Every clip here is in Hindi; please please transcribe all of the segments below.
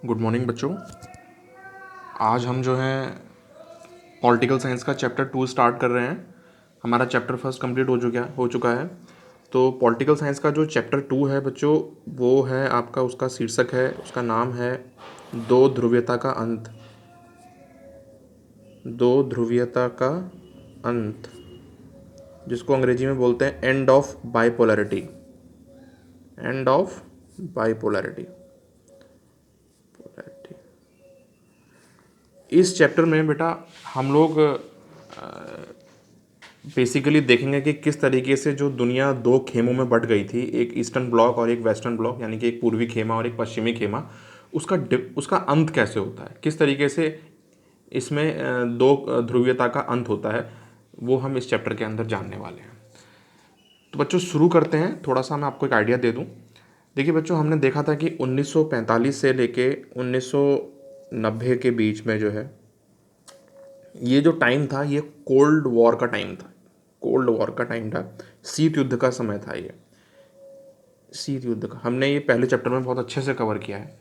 गुड मॉर्निंग बच्चों। आज हम जो है पॉलिटिकल साइंस का चैप्टर 2 स्टार्ट कर रहे हैं। हमारा चैप्टर फर्स्ट कंप्लीट हो चुका है। तो पॉलिटिकल साइंस का जो चैप्टर 2 है बच्चों, वो है आपका, उसका शीर्षक है, उसका नाम है दो ध्रुवीयता का अंत। दो ध्रुवीयता का अंत, जिसको अंग्रेजी में बोलते हैं end of bipolarity. End of bipolarity. इस चैप्टर में बेटा हम लोग बेसिकली देखेंगे कि किस तरीके से जो दुनिया दो खेमों में बट गई थी, एक ईस्टर्न ब्लॉक और एक वेस्टर्न ब्लॉक, यानी कि एक पूर्वी खेमा और एक पश्चिमी खेमा, उसका अंत कैसे होता है, किस तरीके से इसमें दो ध्रुवीयता का अंत होता है, वो हम इस चैप्टर के अंदर जानने वाले हैं। तो बच्चों शुरू करते हैं। थोड़ा सा मैं आपको एक आइडिया दे दूं। देखिए बच्चों, हमने देखा था कि 1945 से लेके 1990 के बीच में जो है, ये जो टाइम था ये कोल्ड वॉर का टाइम था। कोल्ड वॉर का टाइम था, शीत युद्ध का समय था ये। शीत युद्ध का हमने ये पहले चैप्टर में बहुत अच्छे से कवर किया है।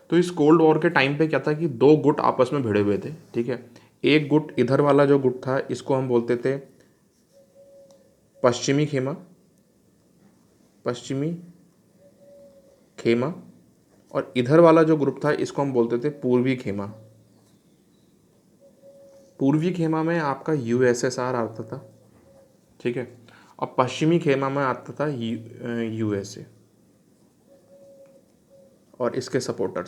तो इस कोल्ड वॉर के टाइम पे क्या था कि दो गुट आपस में भिड़े हुए थे, ठीक है। एक गुट, इधर वाला जो गुट था, इसको हम बोलते थे पश्चिमी खेमा, पश्चिमी खेमा, और इधर वाला जो ग्रुप था इसको हम बोलते थे पूर्वी खेमा। पूर्वी खेमा में आपका यूएसएसआर आता था, ठीक है, और पश्चिमी खेमा में आता था यूएसए और इसके सपोर्टर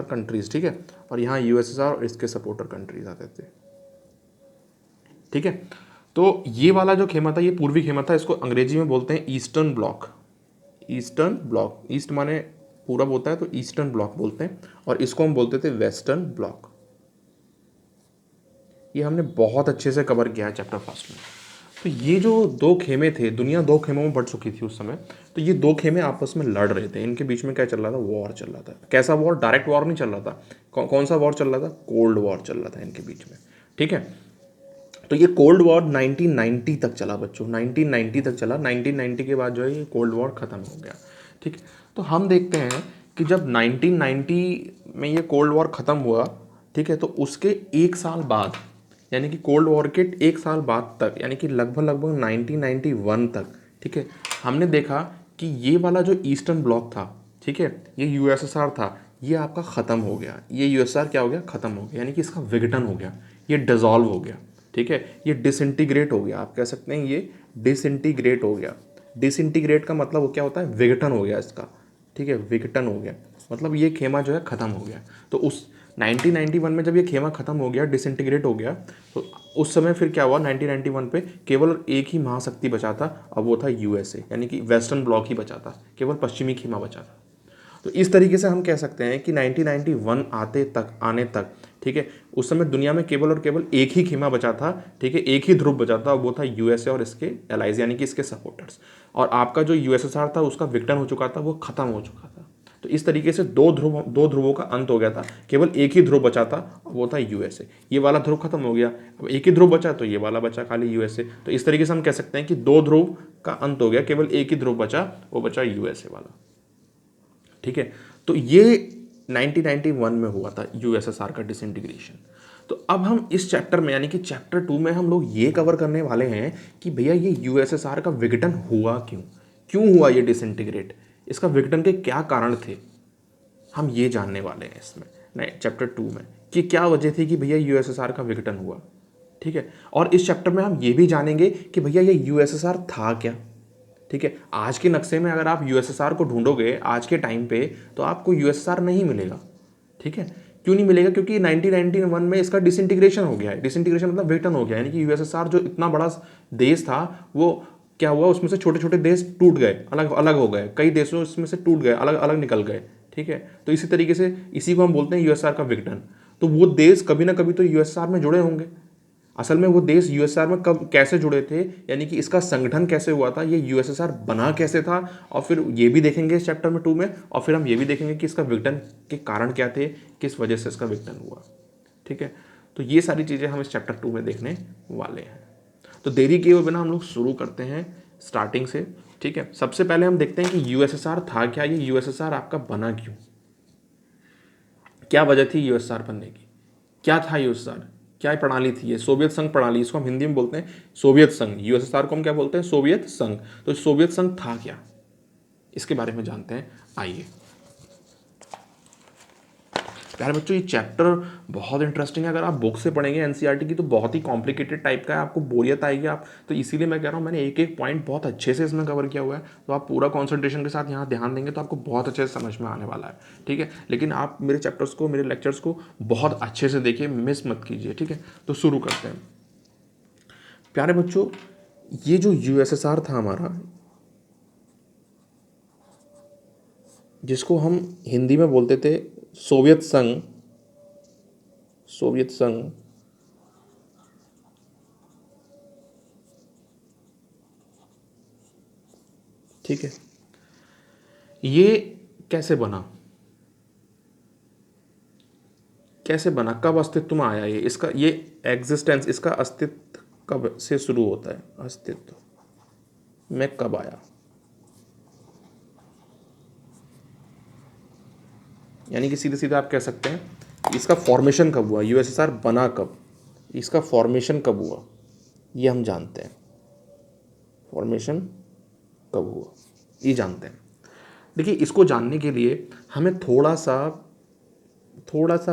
कंट्रीज, ठीक है। और यहाँ यूएसएसआर और इसके सपोर्टर कंट्रीज आते थे, ठीक है। तो ये वाला जो खेमा था ये पूर्वी खेमा था, इसको अंग्रेजी में बोलते हैं eastern block. Eastern block, east माने पूरब होता है तो ईस्टर्न ब्लॉक बोलते हैं, और इसको हम बोलते थे वेस्टर्न ब्लॉक। ये हमने बहुत अच्छे से कवर किया है चैप्टर फर्स्ट में। तो ये जो दो खेमे थे, दुनिया दो खेमों में बढ़ चुकी थी उस समय। तो ये दो खेमे आपस में लड़ रहे थे, इनके बीच में क्या चल रहा था, वॉर चल रहा था। कैसा वॉर? डायरेक्ट वॉर नहीं चल रहा था। कौन सा वॉर चल रहा था? कोल्ड वॉर चल रहा था इनके बीच में, ठीक है। तो ये कोल्ड वॉर 1990 तक चला बच्चों, 1990 तक चला। 1990 के बाद जो है ये कोल्ड वॉर ख़त्म हो गया, ठीक है। तो हम देखते हैं कि जब 1990 में ये कोल्ड वॉर ख़त्म हुआ, ठीक है, तो उसके एक साल बाद, यानी कि कोल्ड वॉर के एक साल बाद तक, यानी कि लगभग लगभग 1991 तक, ठीक है, हमने देखा कि ये वाला जो ईस्टर्न ब्लॉक था, ठीक है, ये यूएसएसआर था, ये आपका ख़त्म हो गया। ये यूएसएसआर क्या हो गया? ख़त्म हो गया, यानी कि इसका विघटन हो गया, ये डिज़ोल्व हो गया, ठीक है। ये डिसइंटीग्रेट हो गया, आप कह सकते हैं ये डिसइंटीग्रेट हो गया। डिसइंटीग्रेट का मतलब वो क्या होता है? विघटन हो गया इसका, ठीक है, विघटन हो गया, मतलब ये खेमा जो है ख़त्म हो गया। तो उस 1991 में जब ये खेमा ख़त्म हो गया, डिसइंटीग्रेट हो गया, तो उस समय फिर क्या हुआ, 1991 पे केवल एक ही महाशक्ति बचा था, अब वो था यूएसए, यानी कि वेस्टर्न ब्लॉक ही बचा था, केवल पश्चिमी खेमा बचा था। तो इस तरीके से हम कह सकते हैं कि 1991 आने तक, ठीक है, उस समय दुनिया में केवल और केवल एक ही खेमा बचा था, ठीक है, एक ही ध्रुव बचा था, वो था यूएसए और इसके एलाइज, यानी कि इसके सपोर्टर्स। और आपका जो यूएसएसआर था उसका विघटन हो चुका था, वो खत्म हो चुका था। तो इस तरीके से दो ध्रुवों का अंत हो गया था, केवल एक ही ध्रुव बचा था, वो था यूएसए। ये वाला ध्रुव खत्म हो गया, अब एक ही ध्रुव बचा, तो ये वाला बचा खाली यूएसए। तो इस तरीके से हम कह सकते हैं कि दो ध्रुव का अंत हो गया, केवल एक ही ध्रुव बचा, वो बचा यूएसए वाला, ठीक है। तो ये 1991 में हुआ था यूएसएसआर का डिसइंटीग्रेशन। तो अब हम इस चैप्टर में, यानी कि चैप्टर 2 में, हम लोग ये कवर करने वाले हैं कि भैया ये यूएसएसआर का विघटन हुआ क्यों, क्यों हुआ ये डिसइंटीग्रेट, इसका विघटन के क्या कारण थे, हम ये जानने वाले हैं इसमें, नहीं, चैप्टर 2 में, कि क्या वजह थी कि भैया यूएसएसआर का विघटन हुआ, ठीक है। और इस चैप्टर में हम ये भी जानेंगे कि भैया ये यूएसएसआर था क्या, ठीक है। आज के नक्शे में अगर आप यूएसएसआर को ढूंढोगे आज के टाइम पे, तो आपको यूएसएसआर नहीं मिलेगा, ठीक है। क्यों नहीं मिलेगा? क्योंकि 1991 में इसका डिसइंटीग्रेशन हो गया है। डिसइंटीग्रेशन मतलब विघटन हो गया, यानी कि यूएसएसआर जो इतना बड़ा देश था, वो क्या हुआ, उसमें से छोटे छोटे देश टूट गए, अलग अलग हो गए, कई देशों इसमें से टूट गए, अलग अलग निकल गए, ठीक है। तो इसी तरीके से इसी को हम बोलते हैं यूएसएसआर का विघटन। तो वो देश कभी ना कभी तो यूएसएसआर में जुड़े होंगे। असल में वो देश यूएसएसआर में कब कैसे जुड़े थे, यानी कि इसका संगठन कैसे हुआ था, ये यूएसएसआर बना कैसे था, और फिर ये भी देखेंगे इस चैप्टर में 2 में। और फिर हम ये भी देखेंगे कि इसका विघटन के कारण क्या थे, किस वजह से इसका विघटन हुआ, ठीक है। तो ये सारी चीज़ें हम इस चैप्टर 2 में देखने वाले हैं। तो देरी किए हुए बिना हम लोग शुरू करते हैं स्टार्टिंग से। ठीक है, सबसे पहले हम देखते हैं कि यूएसएसआर था क्या, ये यूएसएसआर आपका बना क्यों, क्या वजह थी यूएसएसआर बनने की, क्या था यूएसएसआर, क्या प्रणाली थी ये, सोवियत संघ प्रणाली, इसको हम हिंदी में बोलते हैं सोवियत संघ, यूएसएसआर को हम क्या बोलते हैं, सोवियत संघ। तो सोवियत संघ था क्या, इसके बारे में जानते हैं, आइए। प्यारे बच्चों, ये चैप्टर बहुत इंटरेस्टिंग है, अगर आप बुक से पढ़ेंगे एनसीईआरटी की तो बहुत ही कॉम्प्लिकेटेड टाइप का है, आपको बोरियत आएगी आप, तो इसीलिए मैं कह रहा हूँ मैंने एक एक पॉइंट बहुत अच्छे से इसमें कवर किया हुआ है, तो आप पूरा कॉन्सेंट्रेशन के साथ यहाँ ध्यान देंगे तो आपको बहुत अच्छे से समझ में आने वाला है, ठीक है। लेकिन आप मेरे चैप्टर्स को, मेरे लेक्चर्स को बहुत अच्छे से देखिए, मिस मत कीजिए, ठीक है। तो शुरू करते हैं। प्यारे बच्चों, ये जो यूएसएसआर था हमारा, जिसको हम हिंदी में बोलते थे सोवियत संघ, सोवियत संघ, ठीक है, ये कैसे बना, कैसे बना, कब अस्तित्व में आया, ये इसका ये एग्जिस्टेंस, इसका अस्तित्व कब से शुरू होता है, अस्तित्व में कब आया, यानी कि सीधे सीधे आप कह सकते हैं इसका फॉर्मेशन कब हुआ, यूएसएसआर बना कब, इसका फॉर्मेशन कब हुआ, ये हम जानते हैं, फॉर्मेशन कब हुआ ये जानते हैं। देखिए, इसको जानने के लिए हमें थोड़ा सा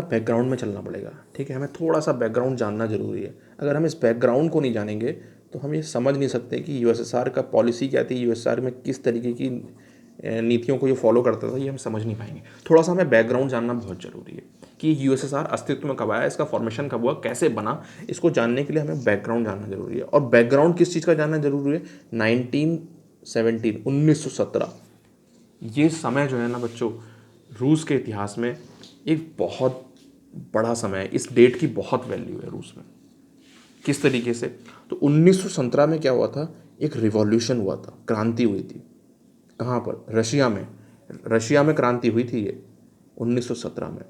बैकग्राउंड में चलना पड़ेगा, ठीक है, हमें थोड़ा सा बैकग्राउंड जानना जरूरी है। अगर हम इस बैकग्राउंड को नहीं जानेंगे तो हम ये समझ नहीं सकते कि यूएसएसआर का पॉलिसी क्या थी, यूएसएसआर में किस तरीके की नीतियों को ये फॉलो करता था, ये हम समझ नहीं पाएंगे। थोड़ा सा हमें बैकग्राउंड जानना बहुत ज़रूरी है कि यूएसएसआर अस्तित्व में कब आया, इसका फॉर्मेशन कब हुआ, कैसे बना, इसको जानने के लिए हमें बैकग्राउंड जानना जरूरी है। और बैकग्राउंड किस चीज़ का जानना जरूरी है, 1917, ये समय जो है ना बच्चों, रूस के इतिहास में एक बहुत बड़ा समय है, इस डेट की बहुत वैल्यू है रूस में। किस तरीके से, तो 1917 में क्या हुआ था, एक रिवॉल्यूशन हुआ था, क्रांति हुई थी। कहाँ पर, रशिया में, रशिया में क्रांति हुई थी ये 1917 में,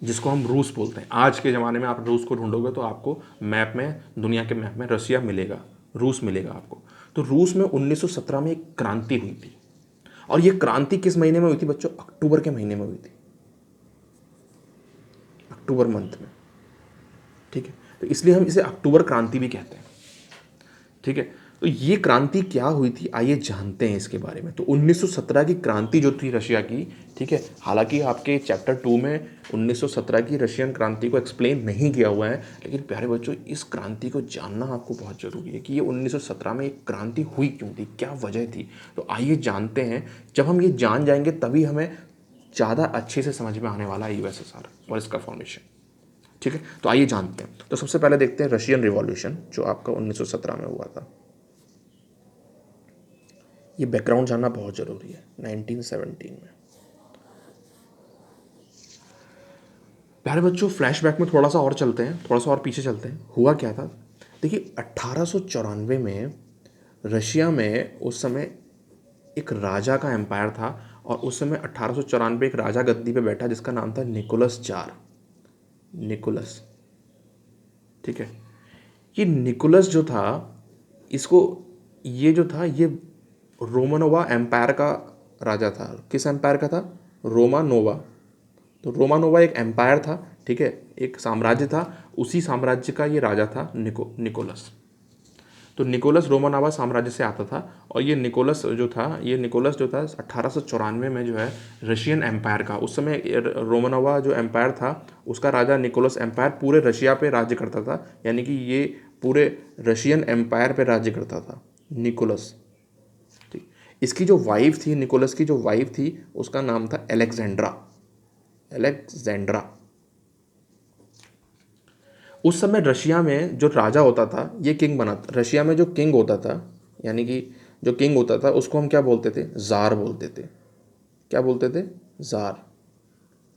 जिसको हम रूस बोलते हैं। आज के ज़माने में आप रूस को ढूंढोगे तो आपको मैप में, दुनिया के मैप में रशिया मिलेगा, रूस मिलेगा आपको। तो रूस में 1917 में एक क्रांति हुई थी, और ये क्रांति किस महीने में हुई थी बच्चों, अक्टूबर के महीने में हुई थी, अक्टूबर मंथ में, ठीक है। तो इसलिए हम इसे अक्टूबर क्रांति भी कहते हैं, ठीक है। तो ये क्रांति क्या हुई थी, आइए जानते हैं इसके बारे में। तो 1917 की क्रांति जो थी रशिया की, ठीक है, हालांकि आपके चैप्टर 2 में 1917 की रशियन क्रांति को एक्सप्लेन नहीं किया हुआ है, लेकिन प्यारे बच्चों, इस क्रांति को जानना आपको बहुत ज़रूरी है कि ये 1917 में एक क्रांति हुई क्यों थी, क्या वजह थी। तो आइए जानते हैं। जब हम ये जान जाएंगे तभी हमें ज़्यादा अच्छे से समझ में आने वाला है यूएसएसआर और इसका फॉर्मेशन, ठीक है। तो आइए जानते हैं। तो सबसे पहले देखते हैं रशियन रिवॉल्यूशन जो आपका 1917 में हुआ था। ये बैकग्राउंड जानना बहुत ज़रूरी है। 1917 में, प्यारे बच्चों, फ्लैशबैक में थोड़ा सा और चलते हैं, थोड़ा सा और पीछे चलते हैं। हुआ क्या था, देखिए 1894 में रशिया में उस समय एक राजा का एम्पायर था, और उस समय 1894 एक राजा गद्दी पे बैठा जिसका नाम था निकोलस जार, निकोलस, ठीक है। ये निकोलस जो था, इसको, ये जो था, ये रोमानोवा एम्पायर का राजा था। किस एम्पायर का था, रोमानोवा। तो रोमानोवा एक एम्पायर था, ठीक है, एक साम्राज्य था, उसी साम्राज्य का ये राजा था निकोलस। तो निकोलस रोमानोवा साम्राज्य से आता था, और ये निकोलस जो था 1894 में जो है रशियन एम्पायर का, उस समय रोमानोवा जो एम्पायर था उसका राजा निकोलस एम्पायर पूरे रशिया पे राज्य करता था, यानी कि ये पूरे रशियन एम्पायर पे राज्य करता था निकोलस, ठीक। इसकी जो वाइफ थी, निकोलस की जो वाइफ थी, उसका नाम था एलेक्जेंड्रा, एलेक्जेंड्रा। उस समय रशिया में जो राजा होता था, ये किंग बना था। रशिया में जो किंग होता था, यानी कि जो किंग होता था, उसको हम क्या बोलते थे, जार बोलते थे। क्या बोलते थे, जार,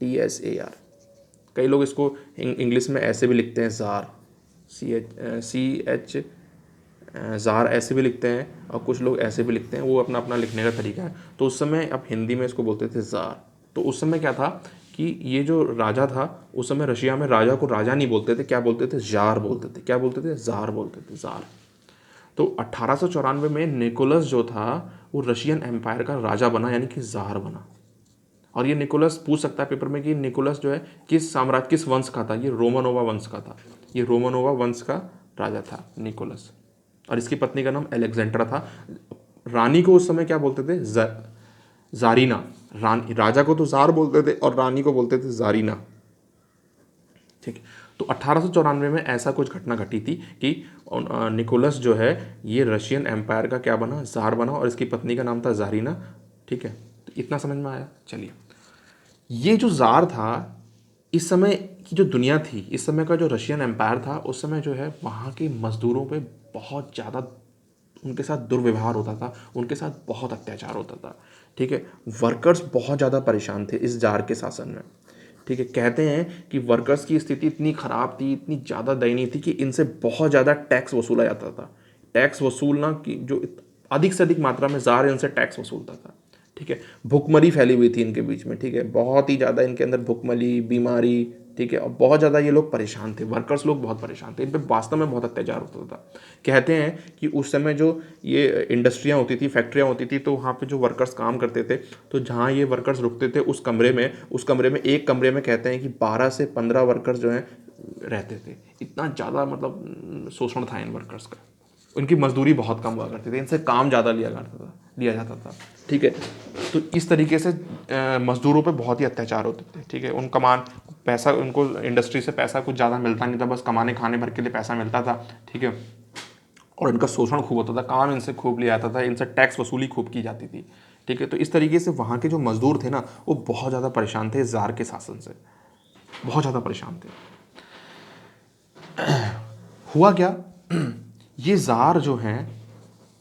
TSAR। कई लोग इसको इंग्लिश में ऐसे भी लिखते हैं, जार, CH, जार ऐसे भी लिखते हैं, और कुछ लोग ऐसे भी लिखते हैं, वो अपना अपना लिखने का तरीका है। तो उस समय आप हिंदी में इसको बोलते थे जार। तो उस समय क्या था कि ये जो राजा था, उस समय रशिया में राजा को राजा नहीं बोलते थे, क्या बोलते थे, जार बोलते थे। क्या बोलते थे, जार बोलते थे, जार। तो 1894 में निकोलस जो था वो रशियन एम्पायर का राजा बना, यानी कि ज़ार बना। और ये निकोलस पूछ सकता है पेपर में कि निकोलस जो है किस साम्राज्य, किस वंश का था। ये रोमानोवा वंश का था। ये रोमानोवा वंश का राजा था निकोलस, और इसकी पत्नी का नाम एलेक्जेंड्रा था। रानी को उस समय क्या बोलते थे? जारीना। राजा को तो जार बोलते थे और रानी को बोलते थे जारीना। ठीक है। तो 1894 में ऐसा कुछ घटना घटी थी कि निकोलस जो है ये रशियन एम्पायर का क्या बना? जार बना, और इसकी पत्नी का नाम था जारीना। ठीक है, तो इतना समझ में आया। चलिए, ये जो जार था, इस समय की जो दुनिया थी, इस समय का जो रशियन एम्पायर था, उस समय जो है वहाँ के मज़दूरों पे बहुत ज़्यादा उनके साथ दुर्व्यवहार होता था, उनके साथ बहुत अत्याचार होता था। ठीक है, वर्कर्स बहुत ज़्यादा परेशान थे इस जार के शासन में। ठीक है, कहते हैं कि वर्कर्स की स्थिति इतनी ख़राब थी, इतनी ज़्यादा दयनीय थी कि इनसे बहुत ज़्यादा टैक्स वसूला जाता था। टैक्स वसूलना की जो अधिक से अधिक मात्रा में जार इनसे टैक्स वसूलता था। ठीक है, भुखमरी फैली हुई थी इनके बीच में। ठीक है, बहुत ही ज़्यादा इनके अंदर भुखमरी, बीमारी, ठीक है, और बहुत ज़्यादा ये लोग परेशान थे। वर्कर्स लोग बहुत परेशान थे, इन पे वास्तव में बहुत अत्याचार होता था। कहते हैं कि उस समय जो ये इंडस्ट्रियाँ होती थी, फैक्ट्रियाँ होती थी, तो वहाँ पे जो वर्कर्स काम करते थे, तो जहाँ ये वर्कर्स रुकते थे उस कमरे में एक कमरे में कहते हैं कि 12 से 15 वर्कर्स जो हैं रहते थे। इतना ज़्यादा मतलब शोषण था इन वर्कर्स का। उनकी मजदूरी बहुत कम हुआ करती थी, इनसे काम ज़्यादा लिया जाता था। ठीक है, तो इस तरीके से मजदूरों पे बहुत ही अत्याचार होते थे। ठीक है, उन कमान पैसा, उनको इंडस्ट्री से पैसा कुछ ज़्यादा मिलता नहीं था, बस कमाने खाने भर के लिए पैसा मिलता था। ठीक है, और इनका शोषण खूब होता था, काम इनसे खूब लिया जाता था, इनसे टैक्स वसूली खूब की जाती थी। ठीक है, तो इस तरीके से वहाँ के जो मजदूर थे ना, वो बहुत ज़्यादा परेशान थे ज़ार के शासन से, बहुत ज़्यादा परेशान थे। हुआ क्या, ये ज़ार जो हैं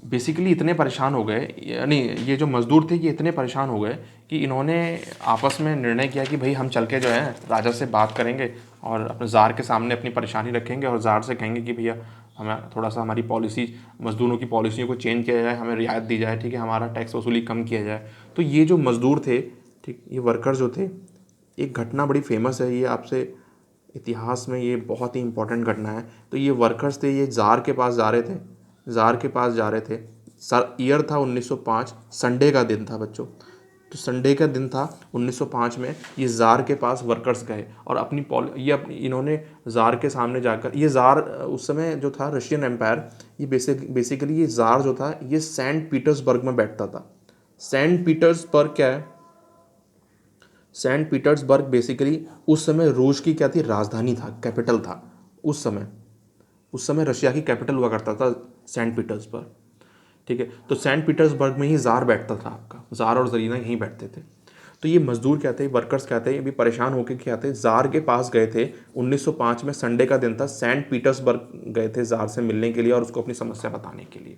बेसिकली इतने परेशान हो गए, यानी ये जो मज़दूर थे ये इतने परेशान हो गए कि इन्होंने आपस में निर्णय किया कि भाई हम चल के जो है राजा से बात करेंगे और अपने ज़ार के सामने अपनी परेशानी रखेंगे और ज़ार से कहेंगे कि भैया हमें थोड़ा सा हमारी पॉलिसी, मज़दूरों की पॉलिसियों को चेंज किया जाए, हमें रियायत दी जाए। ठीक है, हमारा टैक्स वसूली कम किया जाए। तो ये जो मज़दूर थे, ठीक, ये वर्कर जो थे, एक घटना बड़ी फेमस है, ये आपसे इतिहास में ये बहुत ही इंपॉर्टेंट घटना है। तो ये वर्कर्स थे, ये ज़ार के पास जा रहे थे, ज़ार के पास जा रहे थे। सर ईयर था 1905, संडे का दिन था बच्चों। तो संडे का दिन था 1905 में, ये ज़ार के पास वर्कर्स गए और इन्होंने ज़ार के सामने जाकर, ये ज़ार उस समय जो था रशियन एम्पायर, ये बेसिकली ये ज़ार जो था ये सेंट पीटर्सबर्ग में बैठता था। सेंट पीटर्सबर्ग क्या है? सेंट पीटर्सबर्ग बेसिकली उस समय रूस की क्या थी? राजधानी था, कैपिटल था उस समय रशिया की कैपिटल हुआ करता था सेंट पीटर्सबर्ग। ठीक है, तो सेंट पीटर्सबर्ग में ही ज़ार बैठता था, आपका ज़ार और जरीना यहीं बैठते थे। तो ये मजदूर क्या थे, वर्कर्स क्या थे, ये भी परेशान होकर क्या थे, ज़ार के पास गए थे। 1905 में संडे का दिन था, सेंट पीटर्सबर्ग गए थे ज़ार से मिलने के लिए और उसको अपनी समस्या बताने के लिए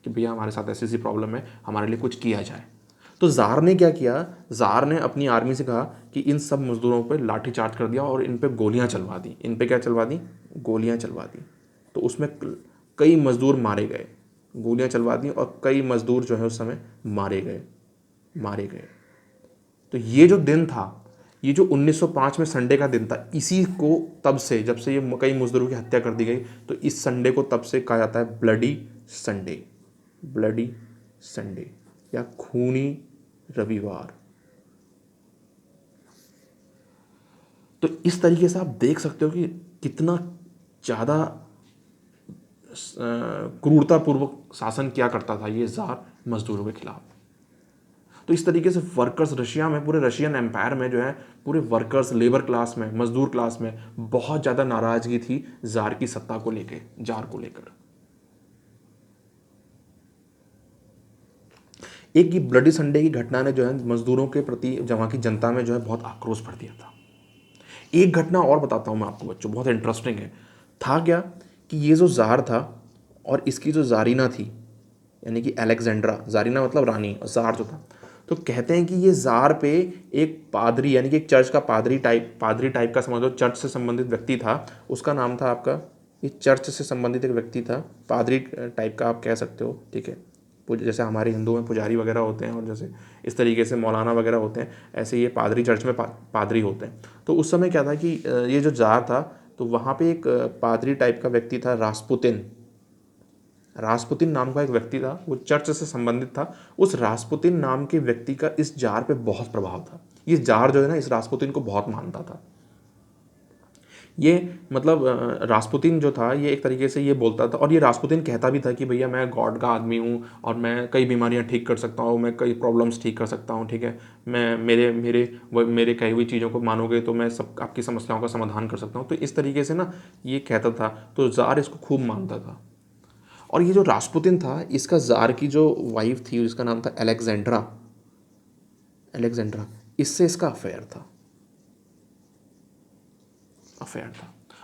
कि भैया हमारे साथ ऐसी ऐसी प्रॉब्लम है, हमारे लिए कुछ किया जाए। तो ज़ार ने क्या किया, ज़ार ने अपनी आर्मी से कहा कि इन सब मज़दूरों पर लाठीचार्ज कर दिया और इन पर गोलियां चलवा दी। इन पर क्या चलवा दी? गोलियां चलवा दी। तो उसमें कई मज़दूर मारे गए, गोलियां चलवा दी और कई मज़दूर जो है उस समय मारे गए। तो ये जो दिन था, ये जो 1905 में संडे का दिन था, इसी को तब से, जब से ये कई मज़दूरों की हत्या कर दी गई, तो इस संडे को तब से कहा जाता है ब्लडी संडे, ब्लडी संडे या खूनी रविवार। तो इस तरीके से आप देख सकते हो कि कितना ज़्यादा क्रूरतापूर्वक शासन किया करता था ये ज़ार मजदूरों के खिलाफ। तो इस तरीके से वर्कर्स रशिया में, पूरे रशियन एम्पायर में जो है, पूरे वर्कर्स, लेबर क्लास में, मजदूर क्लास में बहुत ज़्यादा नाराज़गी थी ज़ार की सत्ता को लेकर, ज़ार को लेकर। एक ये ब्लडी संडे की घटना ने जो है मजदूरों के प्रति वहाँ की जनता में जो है बहुत आक्रोश भर दिया था। एक घटना और बताता हूँ मैं आपको बच्चों, बहुत इंटरेस्टिंग है। था क्या कि ये जो ज़ार था और इसकी जो ज़ारीना थी, यानी कि अलेक्जेंड्रा, ज़ारीना मतलब रानी, और ज़ार जो था, तो कहते हैं कि ये ज़ार पे एक पादरी, यानी कि एक चर्च का पादरी टाइप का समझ लो, चर्च से संबंधित व्यक्ति था। उसका नाम था आपका, ये चर्च से संबंधित एक व्यक्ति था, पादरी टाइप का आप कह सकते हो। ठीक है, जैसे हमारे हिंदू में पुजारी वगैरह होते हैं और जैसे इस तरीके से मौलाना वगैरह होते हैं, ऐसे ये पादरी चर्च में पादरी होते हैं। तो उस समय क्या था कि ये जो ज़ार था, तो वहाँ पे एक पादरी टाइप का व्यक्ति था, रास्पुतिन। रास्पुतिन नाम का एक व्यक्ति था, वो चर्च से संबंधित था। उस रास्पुतिन नाम के व्यक्ति का इस जार पे बहुत प्रभाव था। ये जार जो है ना इस रास्पुतिन को बहुत मानता था। ये मतलब रास्पुतिन जो था ये एक तरीके से ये बोलता था, और ये रास्पुतिन कहता भी था कि भैया मैं गॉड का आदमी हूँ और मैं कई बीमारियाँ ठीक कर सकता हूँ, मैं कई प्रॉब्लम्स ठीक कर सकता हूँ, ठीक है, मैं मेरे कही हुई चीज़ों को मानोगे तो मैं सब आपकी समस्याओं का समाधान कर सकता हूँ। तो इस तरीके से ना ये कहता था, तो ज़ार इसको खूब मानता था। और ये जो रास्पुतिन था, इसका ज़ार की जो वाइफ थी उसका नाम था एलेक्जेंड्रा। एलेक्जेंड्रा, इससे इसका अफेयर था।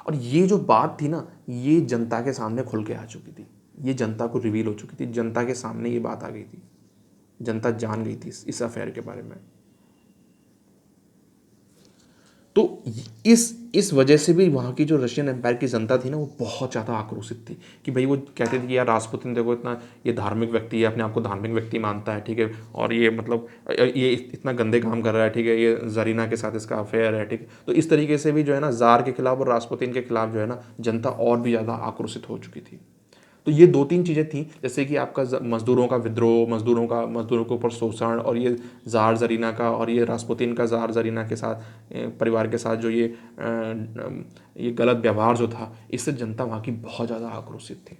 और ये जो बात थी ना, ये जनता के सामने खुल के आ चुकी थी, ये जनता को रिवील हो चुकी थी, जनता के सामने ये बात आ गई थी, जनता जान गई थी इस अफेयर के बारे में। तो इस वजह से भी वहाँ की जो रशियन एम्पायर की जनता थी ना, वो बहुत ज़्यादा आक्रोशित थी कि भाई, वो कहते थे कि यार रास्पुतिन देखो इतना ये धार्मिक व्यक्ति है, अपने आप को धार्मिक व्यक्ति मानता है, ठीक है, और ये मतलब ये इतना गंदे काम कर रहा है, ठीक है, ये जरीना के साथ इसका अफेयर है, ठीक है। तो इस तरीके से भी जो है ना ज़ार के खिलाफ और रास्पुतिन के खिलाफ जो है ना जनता और भी ज़्यादा आक्रोशित हो चुकी थी। तो ये दो तीन चीज़ें थी, जैसे कि आपका मजदूरों का विद्रोह, मजदूरों के ऊपर शोषण, और ये ज़ार जरीना का और ये रास्पुतिन का ज़ार जरीना के साथ परिवार के साथ जो ये गलत व्यवहार जो था, इससे जनता वहाँ की बहुत ज़्यादा आक्रोशित थी।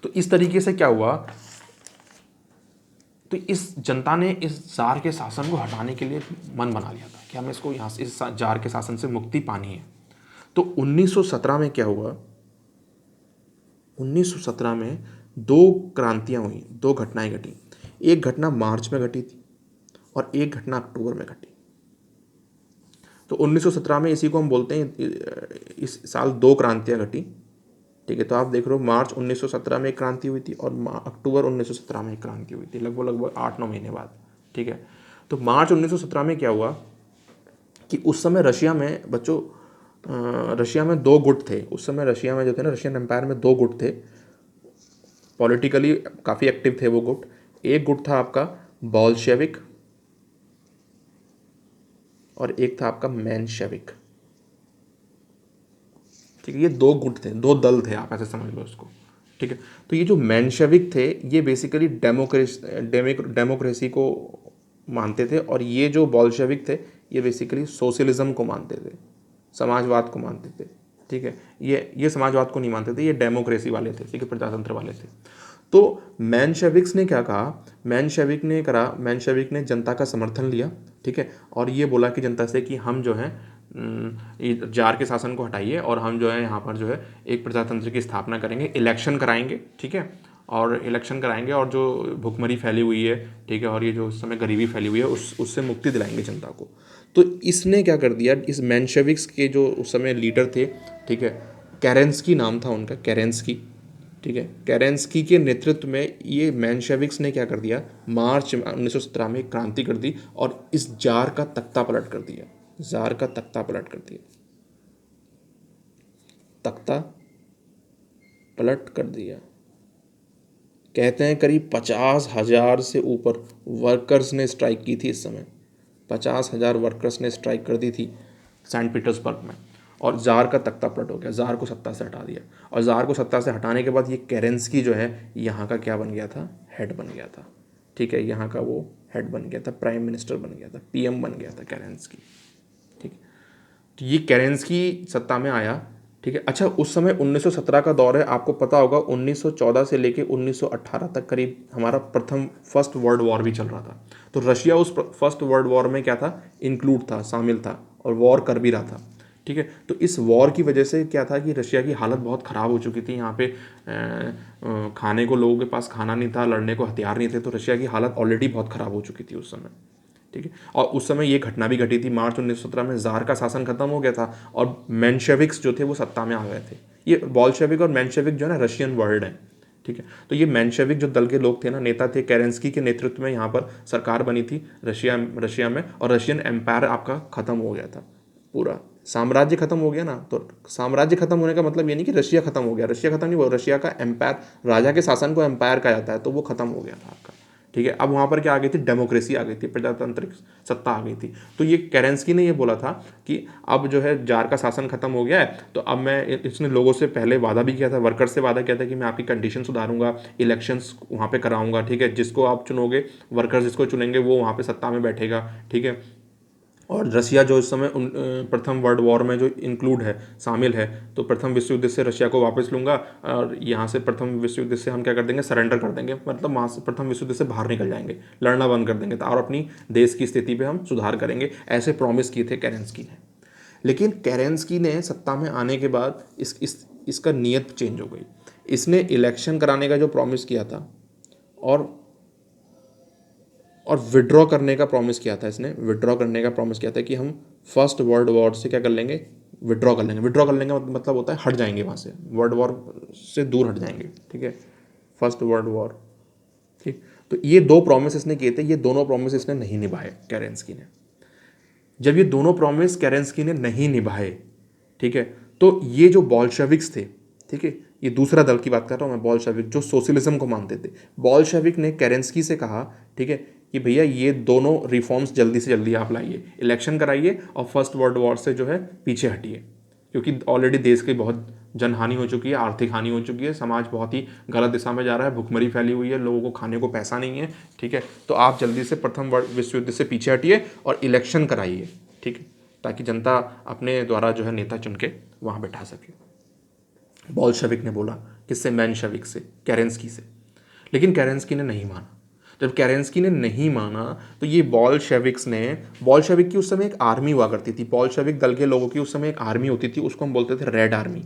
तो इस तरीके से क्या हुआ, तो इस जनता ने इस ज़ार के शासन को हटाने के लिए मन बना लिया था कि हमें इसको यहाँ से इस ज़ार के शासन से मुक्ति पानी है। तो 1917 में क्या हुआ, 1917 में दो क्रांतियाँ हुई, दो घटनाएं घटी। एक घटना मार्च में घटी थी और एक घटना अक्टूबर में घटी। तो 1917 में इसी को हम बोलते हैं, इस साल दो क्रांतियाँ घटी, ठीक है। तो आप देख रहे हो, मार्च 1917 में एक क्रांति हुई थी और अक्टूबर 1917 में एक क्रांति हुई थी, लगभग 8-9 महीने बाद, ठीक है। तो मार्च 1917 में क्या हुआ कि उस समय रशिया में बच्चों, रशिया में दो गुट थे। उस समय रशिया में जो थे ना, रशियन एम्पायर में दो गुट थे, पॉलिटिकली काफ़ी एक्टिव थे वो गुट। एक गुट था आपका बॉल्शेविक और एक था आपका मेंशेविक, ठीक है। ये दो गुट थे, दो दल थे, आप ऐसे समझ लो उसको, ठीक है। तो ये जो मेंशेविक थे ये बेसिकली डेमोक्रेसी को मानते थे, और ये जो बॉल्शेविक थे ये बेसिकली सोशलिज्म को मानते थे, समाजवाद को मानते थे, ठीक है। ये समाजवाद को नहीं मानते थे, ये डेमोक्रेसी वाले थे, ठीक है, प्रजातंत्र वाले थे। तो मेंशेविक्स ने क्या कहा, मेंशेविक ने जनता का समर्थन लिया, ठीक है, और ये बोला कि जनता से कि हम जो है जार के शासन को हटाइए और हम जो है यहाँ पर जो है एक प्रजातंत्र की स्थापना करेंगे, इलेक्शन कराएंगे, ठीक है, और इलेक्शन कराएंगे और जो भुखमरी फैली हुई है, ठीक है, और ये जो उस समय गरीबी फैली हुई है उससे मुक्ति दिलाएंगे जनता को। तो इसने क्या कर दिया, इस मेंशेविक्स के जो उस समय लीडर थे, ठीक है, केरेंस्की नाम था उनका, केरेंस्की, ठीक है, केरेंस्की के नेतृत्व में ये मेंशेविक्स ने क्या कर दिया, मार्च 1917 में क्रांति कर दी और इस जार का तख्ता पलट कर दिया, जार का तख्ता पलट कर दिया, तख्ता पलट कर दिया। कहते हैं करीब 50,000 से ऊपर वर्कर्स ने स्ट्राइक की थी इस समय, 50,000 वर्कर्स ने स्ट्राइक कर दी थी सेंट पीटर्सबर्ग में, और ज़ार का तख्ता पलट हो गया, ज़ार को सत्ता से हटा दिया। और ज़ार को सत्ता से हटाने के बाद ये केरेंस्की जो है यहाँ का क्या बन गया था, हेड बन गया था, ठीक है, यहाँ का वो हेड बन गया था, प्राइम मिनिस्टर बन गया था, पीएम बन गया था केरेंस्की, ठीक है। तो ये केरेंस्की सत्ता में आया, ठीक है। अच्छा, उस समय 1917 का दौर है, आपको पता होगा 1914 से लेके 1918 तक करीब हमारा फर्स्ट वर्ल्ड वॉर भी चल रहा था। तो रशिया उस फर्स्ट वर्ल्ड वॉर में क्या था, इंक्लूड था, शामिल था, और वॉर कर भी रहा था, ठीक है। तो इस वॉर की वजह से क्या था कि रशिया की हालत बहुत ख़राब हो चुकी थी। यहाँ पे खाने को लोगों के पास खाना नहीं था, लड़ने को हथियार नहीं थे, तो रशिया की हालत ऑलरेडी बहुत ख़राब हो चुकी थी उस समय, ठीक है। और उस समय ये घटना भी घटी थी, मार्च 1917 में ज़ार का शासन खत्म हो गया था और मेंशेविक्स जो थे वो सत्ता में आ गए थे। ये बॉल्शेविक और मेंशेविक जो है ना रशियन वर्ड है, ठीक है। तो ये मेंशेविक जो दल के लोग थे ना, नेता थे, केरेंस्की के नेतृत्व में यहाँ पर सरकार बनी थी रशिया में, और रशियन एम्पायर आपका ख़त्म हो गया था, पूरा साम्राज्य खत्म हो गया ना। तो साम्राज्य खत्म होने का मतलब ये नहीं कि रशिया खत्म हो गया, रशिया खत्म नहीं हुआ, रशिया का एम्पायर, राजा के शासन को एम्पायर कहा जाता है, तो वो खत्म हो गया था आपका, ठीक है। अब वहाँ पर क्या आ गई थी, डेमोक्रेसी आ गई थी, प्रजातांत्रिक सत्ता आ गई थी। तो ये केरेंस्की ने ये बोला था कि अब जो है जार का शासन खत्म हो गया है, तो अब मैं, इसने लोगों से पहले वादा भी किया था, वर्कर से वादा किया था कि मैं आपकी कंडीशन सुधारूंगा, इलेक्शंस वहाँ पे कराऊंगा, ठीक है, जिसको आप चुनोगे, वर्कर्स जिसको चुनेंगे वो वहाँ पे सत्ता में बैठेगा, ठीक है। और रशिया जो इस समय प्रथम वर्ल्ड वॉर में जो इंक्लूड है, शामिल है, तो प्रथम विश्व युद्ध से रशिया को वापस लूँगा और यहाँ से प्रथम विश्व युद्ध से हम क्या कर देंगे, सरेंडर कर देंगे, मतलब वहाँ से प्रथम विश्व युद्ध से बाहर निकल जाएंगे, लड़ना बंद कर देंगे, तो और अपनी देश की स्थिति पे हम सुधार करेंगे, ऐसे प्रॉमिस किए थे केरेंस्की ने। लेकिन केरेंस्की ने सत्ता में आने के बाद इसका नीयत चेंज हो गई। इसने इलेक्शन कराने का जो प्रॉमिस किया था और विड्रॉ करने का प्रॉमिस किया था, इसने विड्रॉ करने का प्रॉमिस किया था कि हम फर्स्ट वर्ल्ड वॉर से क्या कर लेंगे, विड्रॉ कर लेंगे। विड्रॉ कर लेंगे मतलब होता है हट जाएंगे वहाँ से, वर्ल्ड वॉर से दूर हट जाएंगे, ठीक है, फर्स्ट वर्ल्ड वॉर, ठीक। तो ये दो प्रॉमिस इसने किए थे, ये दोनों प्रॉमिस इसने नहीं निभाए केरेंस्की ने। जब ये दोनों प्रॉमिस केरेंस्की ने नहीं निभाए, ठीक है, तो ये जो बॉल्शेविक्स थे, ठीक है, ये दूसरा दल की बात कर रहा हूँ मैं, बॉल्शेविक जो सोशलिज्म को मानते थे, बॉल्शेविक ने केरेंस्की से कहा, ठीक है, कि भैया ये दोनों रिफॉर्म्स जल्दी से जल्दी आप लाइए, इलेक्शन कराइए और फर्स्ट वर्ल्ड वॉर से जो है पीछे हटिए, क्योंकि ऑलरेडी देश की बहुत जनहानि हो चुकी है, आर्थिक हानि हो चुकी है, समाज बहुत ही गलत दिशा में जा रहा है, भुखमरी फैली हुई है, लोगों को खाने को पैसा नहीं है, ठीक है। तो आप जल्दी से प्रथम विश्व युद्ध से पीछे हटिए और इलेक्शन कराइए, ठीक है, ताकि जनता अपने द्वारा जो है नेता चुन के वहाँ बैठा सके। बॉल्शेविक ने बोला, किससे, मेनशेविक से, केरेंस्की से। लेकिन केरेंस्की ने नहीं माना। जब केरेंस्की ने नहीं माना तो ये बॉल्शेविक्स ने, बॉल्शेविक की उस समय एक आर्मी हुआ करती थी, बॉल्शेविक दल के लोगों की उस समय एक आर्मी होती थी, उसको हम बोलते थे रेड आर्मी।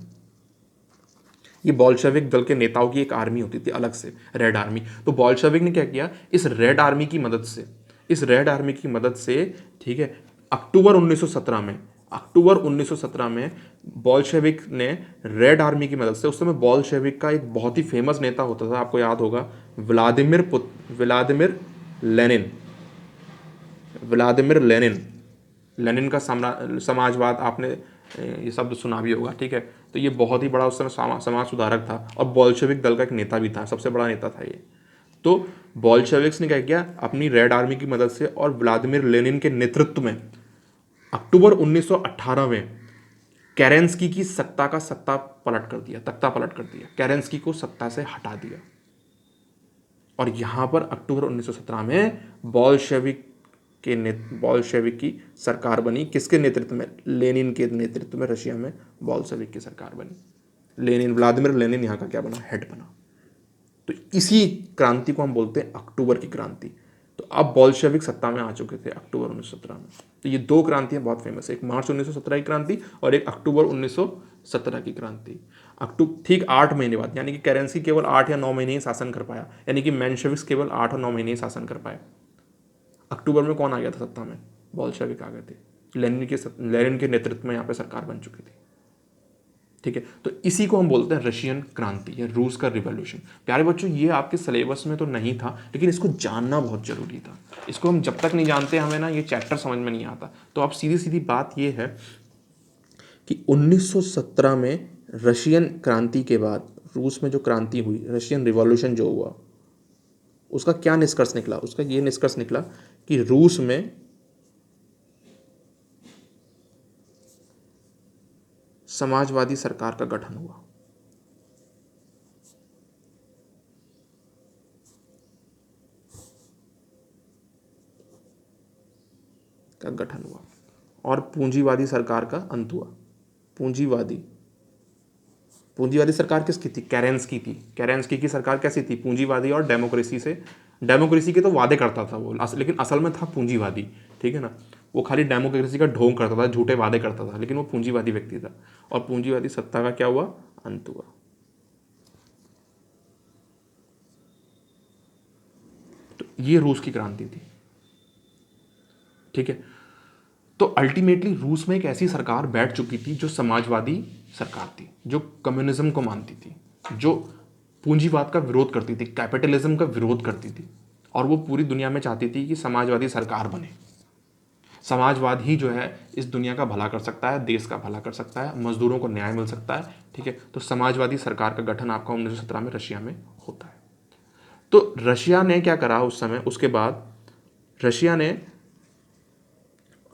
ये बॉल्शेविक दल के नेताओं की एक आर्मी होती थी अलग से, रेड आर्मी। तो बॉल्शेविक ने क्या किया, इस रेड आर्मी की मदद से, इस रेड आर्मी की मदद से, ठीक है, अक्टूबर 1917 में, अक्टूबर 1917 में बॉल्शेविक ने रेड आर्मी की मदद से, उस समय बॉल्शेविक का एक बहुत ही फेमस नेता होता था, आपको याद होगा, Vladimir Lenin, Vladimir Lenin. Lenin का समाजवाद आपने ये शब्द सुना भी होगा, ठीक है। तो ये बहुत ही बड़ा उस समय समाज सुधारक था और बॉल्शेविक दल का एक नेता भी था, सबसे बड़ा नेता था ये। तो बॉल्शेविक्स ने क्या किया, अपनी रेड आर्मी की मदद से और व्लादिमिर लेनिन के नेतृत्व में अक्टूबर 1918 में केरेंस्की की सत्ता का तख्ता पलट कर दिया, केरेंस्की को सत्ता से हटा दिया। और यहां पर अक्टूबर 1917 में बॉल्शेविक की सरकार बनी, किसके नेतृत्व में, लेनिन के नेतृत्व में रशिया में बॉल्शेविक की सरकार बनी। लेनिन, व्लादिमिर लेनिन यहाँ का क्या बना, हेड बना। तो इसी क्रांति को हम बोलते हैं अक्टूबर की क्रांति। तो अब बॉल्शेविक सत्ता में आ चुके थे अक्टूबर 1917 में। तो ये दो क्रांतियां बहुत फेमस है, एक मार्च 1917 की क्रांति और एक अक्टूबर 1917 की क्रांति। ठीक 8 महीने बाद, यानी कि केरेंस्की केवल 8 या 9 महीने ही शासन कर पाया, यानी कि मेंशेविक्स केवल 8 और 9 महीने ही शासन कर पाए। अक्टूबर में कौन आ गया था सत्ता में, बॉल्शेविक आ गए थे, लेनिन के नेतृत्व में यहाँ पे सरकार बन चुकी थी, ठीक है। तो इसी को हम बोलते हैं रशियन क्रांति या रूस का रिवॉल्यूशन। प्यारे बच्चों, ये आपके सिलेबस में तो नहीं था, लेकिन इसको जानना बहुत जरूरी था। इसको हम जब तक नहीं जानते, हमें ना ये चैप्टर समझ में नहीं आता। तो अब सीधी सीधी बात ये है कि 1917 में रशियन क्रांति के बाद रूस में जो क्रांति हुई, रशियन रिवॉल्यूशन जो हुआ, उसका क्या निष्कर्ष निकला, उसका ये निष्कर्ष निकला कि रूस में समाजवादी सरकार का गठन हुआ। और पूंजीवादी सरकार का अंत हुआ। पूंजीवादी सरकार किसकी थी, केरेंस्की की। केरेंस्की की सरकार कैसी थी, पूंजीवादी और डेमोक्रेसी के तो वादे करता था वो, लेकिन असल में था पूंजीवादी, ठीक है ना। वो खाली डेमोक्रेसी का ढोंग करता था, झूठे वादे करता था, लेकिन वो पूंजीवादी व्यक्ति था। और पूंजीवादी सत्ता का क्या हुआ, अंत हुआ। तो ये रूस की क्रांति थी, ठीक है। तो अल्टीमेटली रूस में एक ऐसी सरकार बैठ चुकी थी जो समाजवादी सरकार थी, जो कम्युनिज्म को मानती थी, जो पूंजीवाद का विरोध करती थी, कैपिटलिज्म का विरोध करती थी, और वो पूरी दुनिया में चाहती थी कि समाजवादी सरकार बने। समाजवाद ही जो है इस दुनिया का भला कर सकता है, देश का भला कर सकता है, मजदूरों को न्याय मिल सकता है, ठीक है। तो समाजवादी सरकार का गठन आपका 1917 में रशिया में होता है। तो रशिया ने क्या करा उस समय, उसके बाद रशिया ने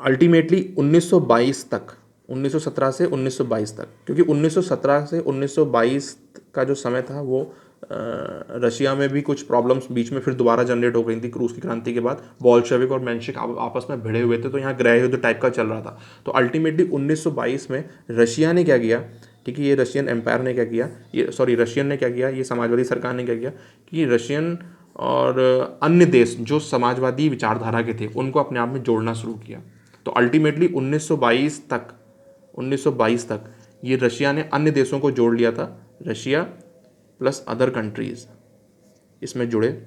अल्टीमेटली 1922 तक, 1917 से 1922 तक, क्योंकि 1917 से 1922 का जो समय था वो रशिया में भी कुछ प्रॉब्लम्स बीच में फिर दोबारा जनरेट हो गई थी रूस की क्रांति के बाद। बोल्शेविक और मेंशिक आपस में भिड़े हुए थे, तो यहाँ गृह युद्ध टाइप का चल रहा था। तो अल्टीमेटली 1922 में रशिया ने क्या किया, ठीक है, ये रशियन एम्पायर ने क्या किया, ये सॉरी रशियन ने क्या किया, ये समाजवादी सरकार ने क्या किया कि रशियन और अन्य देश जो समाजवादी विचारधारा के थे उनको अपने आप में जोड़ना शुरू किया। तो अल्टीमेटली 1922 तक ये रशिया ने अन्य देशों को जोड़ लिया था। रशिया प्लस अदर कंट्रीज़ इसमें जुड़े,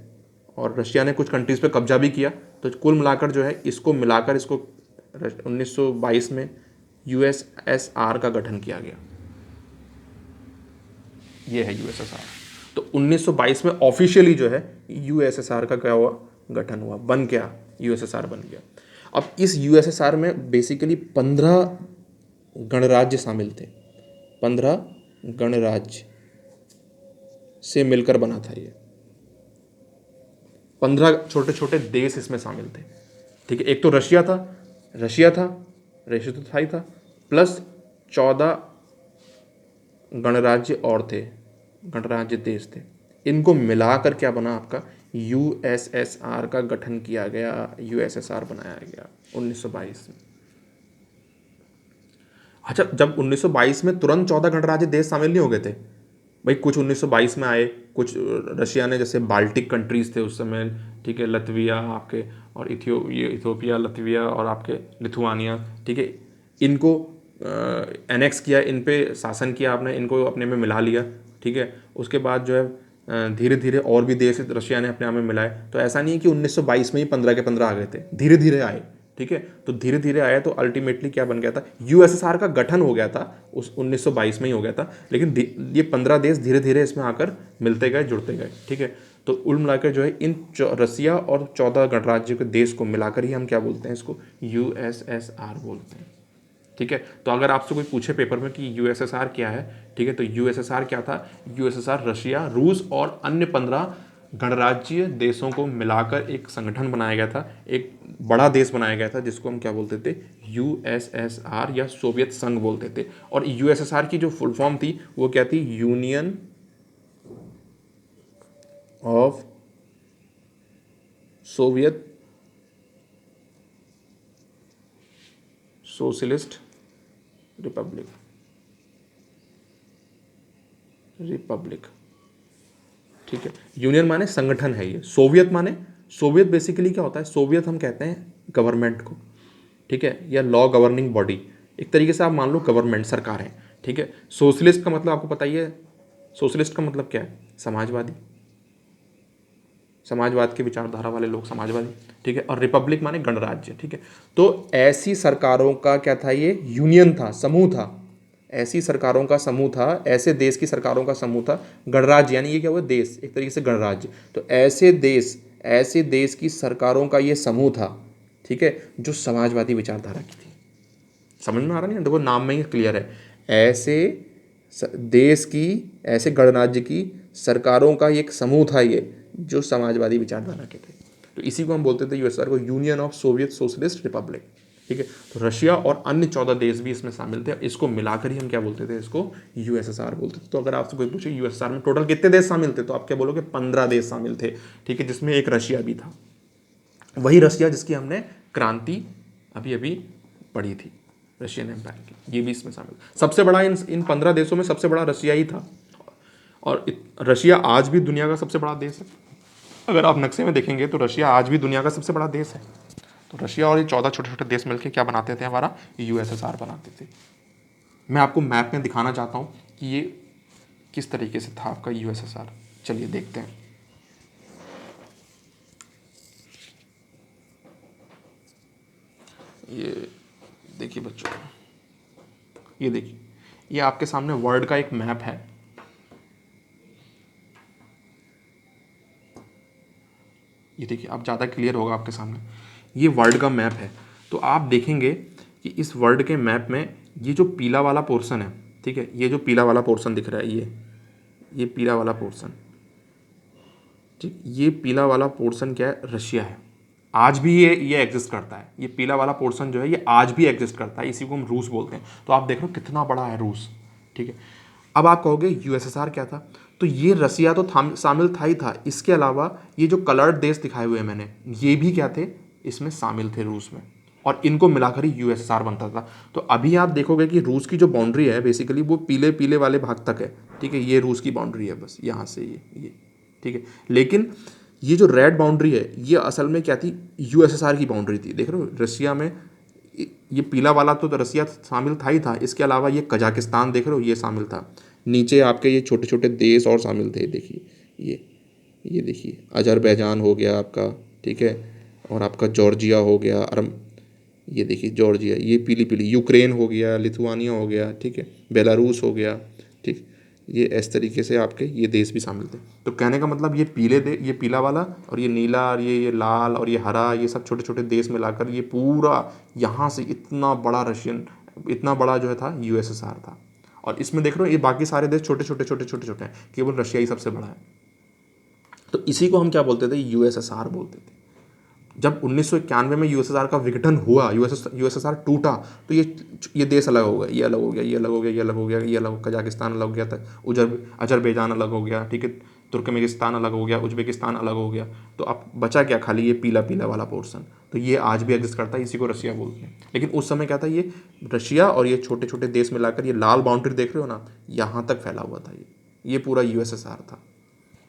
और रशिया ने कुछ कंट्रीज़ पे कब्जा भी किया। तो कुल मिलाकर जो है इसको मिलाकर इसको 1922 में यूएसएसआर का गठन किया गया। ये है यूएसएसआर। तो 1922 में ऑफिशियली जो है यूएसएसआर का क्या हुआ, गठन हुआ, बन गया, यूएसएसआर बन गया। अब इस यूएसएसआर में बेसिकली 15 गणराज्य शामिल थे, 15 गणराज्य से मिलकर बना था ये। 15 छोटे छोटे देश इसमें शामिल थे, ठीक है। एक तो रशिया था, रशिया तो था ही था, प्लस 14 गणराज्य और थे, गणराज्य देश थे। इनको मिलाकर क्या बना आपका यूएसएसआर का गठन किया गया, यूएसएसआर बनाया गया 1922 में। अच्छा, जब 1922 में तुरंत 14 गणराज्य देश शामिल नहीं हो गए थे भाई, कुछ 1922 में आए, कुछ रशिया ने, जैसे बाल्टिक कंट्रीज थे उस समय, ठीक है, लतविया आपके और इथियोपिया, लतविया और आपके लिथुआनिया, ठीक है, इनको एनेक्स किया, इन पे शासन किया आपने, इनको अपने में मिला लिया, ठीक है। उसके बाद जो है धीरे धीरे और भी देश रशिया ने अपने आप में मिलाए। तो ऐसा नहीं है कि 1922 में ही 15 के 15 आ गए थे, धीरे धीरे आए, ठीक है। तो धीरे धीरे आया, तो अल्टीमेटली क्या बन गया था, यूएसएसआर का गठन हो गया था उस 1922 में ही हो गया था, लेकिन ये 15 देश धीरे धीरे इसमें आकर मिलते गए, जुड़ते गए, ठीक है। तो कुल मिलाकर जो है इन रसिया और 14 गणराज्य के देश को मिलाकर ही हम क्या बोलते हैं, इसको यूएसएसआर बोलते हैं, ठीक है। तो अगर आपसे कोई पूछे पेपर में कि यूएसएसआर क्या है, ठीक है, तो यूएसएसआर क्या था, यूएसएसआर रशिया, रूस और अन्य 15 गणराज्य देशों को मिलाकर एक संगठन बनाया गया था, एक बड़ा देश बनाया गया था, जिसको हम क्या बोलते थे, यूएसएसआर या सोवियत संघ बोलते थे। और यूएसएसआर की जो फुल फॉर्म थी वो क्या थी, union of Soviet socialist Republic, ठीक है। यूनियन माने संगठन है ये, सोवियत माने, सोवियत बेसिकली क्या होता है, सोवियत हम कहते हैं गवर्नमेंट को, ठीक है, या लॉ गवर्निंग बॉडी, एक तरीके से आप मान लो गवर्नमेंट, सरकार है, ठीक है। सोशलिस्ट का मतलब आपको पता ही है, सोशलिस्ट का मतलब क्या है, समाजवादी, समाजवाद की विचारधारा वाले लोग समाजवादी, ठीक है। और रिपब्लिक माने गणराज्य, ठीक है। तो ऐसी सरकारों का क्या था, ये यूनियन था, समूह था, ऐसी सरकारों का समूह था, ऐसे देश की सरकारों का समूह था। गणराज्य यानी ये क्या हुआ, देश, एक तरीके से गणराज्य। तो ऐसे देश की सरकारों का ये समूह था, ठीक है, जो समाजवादी विचारधारा की थी। समझ में आ रहा नहीं, देखो नाम में ही क्लियर है, ऐसे देश की, ऐसे गणराज्य की सरकारों का एक समूह था ये, जो समाजवादी विचारधारा के थे। तो इसी को हम बोलते थे यूएसआर को, union of Soviet socialist Republic, ठीक है। तो रशिया और अन्य 14 देश भी इसमें शामिल थे, इसको मिलाकर ही हम क्या बोलते थे, इसको यूएसएसआर बोलते थे। तो अगर आपसे कोई पूछे यूएसएसआर में टोटल कितने देश शामिल थे, तो आप क्या बोलोगे, 15 देश शामिल थे, ठीक है, जिसमें एक रशिया भी था, वही रशिया जिसकी हमने क्रांति अभी अभी पढ़ी थी, रशियन एम्पायर की, ये भी इसमें शामिल। सबसे बड़ा इन 15 देशों में सबसे बड़ा रशिया ही था, और रशिया आज भी दुनिया का सबसे बड़ा देश है। अगर आप नक्शे में देखेंगे तो रशिया आज भी दुनिया का सबसे बड़ा देश है। तो रशिया और ये 14 छोटे छोटे देश मिलकर क्या बनाते थे, हमारा यूएसएसआर बनाते थे। मैं आपको मैप में दिखाना चाहता हूँ कि ये किस तरीके से था आपका यूएसएसआर। चलिए देखते हैं। ये देखिए बच्चों, ये देखिए, ये आपके सामने वर्ल्ड का एक मैप है। ये देखिए, अब ज़्यादा क्लियर होगा आपके सामने, ये वर्ल्ड का मैप है। तो आप देखेंगे कि इस वर्ल्ड के मैप में ये जो पीला वाला पोर्शन है, ठीक है, ये जो पीला वाला पोर्शन दिख रहा है, ये पीला वाला पोर्शन, ठीक, ये पीला वाला पोर्शन क्या है, रशिया है। आज भी ये एग्जिस्ट करता है, ये पीला वाला पोर्शन जो है ये आज भी एग्जिस्ट करता है, इसी को हम रूस बोलते हैं। तो आप देख रहे हो कितना बड़ा है रूस। ठीक है, अब आप कहोगे यूएसएसआर क्या था, तो ये रसिया तो शामिल था ही था, इसके अलावा ये जो कलर्ड देश दिखाए हुए हैं मैंने, ये भी क्या थे, इसमें शामिल थे रूस में, और इनको मिलाकर ही यूएसएसआर बनता था। तो अभी आप देखोगे कि रूस की जो बाउंड्री है बेसिकली वो पीले पीले वाले भाग तक है। ठीक है, ये रूस की बाउंड्री है बस यहाँ से ये। ठीक है, लेकिन ये जो रेड बाउंड्री है ये असल में क्या थी, यूएसएसआर की बाउंड्री थी। देख रहे हो रसिया में ये पीला वाला तो रसिया शामिल था ही था, इसके अलावा ये कजाकिस्तान देख रहे हो ये शामिल था, नीचे आपके ये छोटे छोटे देश और शामिल थे। देखिए ये देखिए अजरबैजान हो गया आपका, ठीक है, और आपका जॉर्जिया हो गया, ये देखिए जॉर्जिया, ये पीली पीली, यूक्रेन हो गया, लिथुआनिया हो गया, ठीक है, बेलारूस हो गया। ठीक, ये इस तरीके से आपके ये देश भी शामिल थे। तो कहने का मतलब ये पीला वाला और ये नीला और ये लाल और ये हरा, ये सब छोटे छोटे देश मिलाकर ये पूरा यहाँ से इतना बड़ा इतना बड़ा जो है था यूएसएसआर था। और इसमें देख रहे हो ये बाकी सारे देश छोटे छोटे छोटे छोटे छोटे हैं, केवल रशिया ही सबसे बड़ा है। तो इसी को हम क्या बोलते थे, यूएसएसआर बोलते थे। जब 1991 में यूएसएसआर का विघटन हुआ, यूएसएसआर टूटा, तो ये देश अलग हो गए, ये अलग हो गया, ये अलग हो गया, ये अलग हो गया, ये अलग, कजाकिस्तान अलग हो गया था, अजरबैजान अलग हो गया, ठीक है, तुर्कमेनिस्तान अलग हो गया, उज्बेकिस्तान अलग हो गया। तो अब बचा क्या, खाली ये पीला पीला वाला पोर्शन। तो ये आज भी एग्जिस्ट करता है, इसी को रशिया बोलते हैं। लेकिन उस समय क्या था, ये रशिया और ये छोटे छोटे देश मिलाकर ये लाल बाउंड्री देख रहे हो ना, यहाँ तक फैला हुआ था ये पूरा यूएसएसआर था।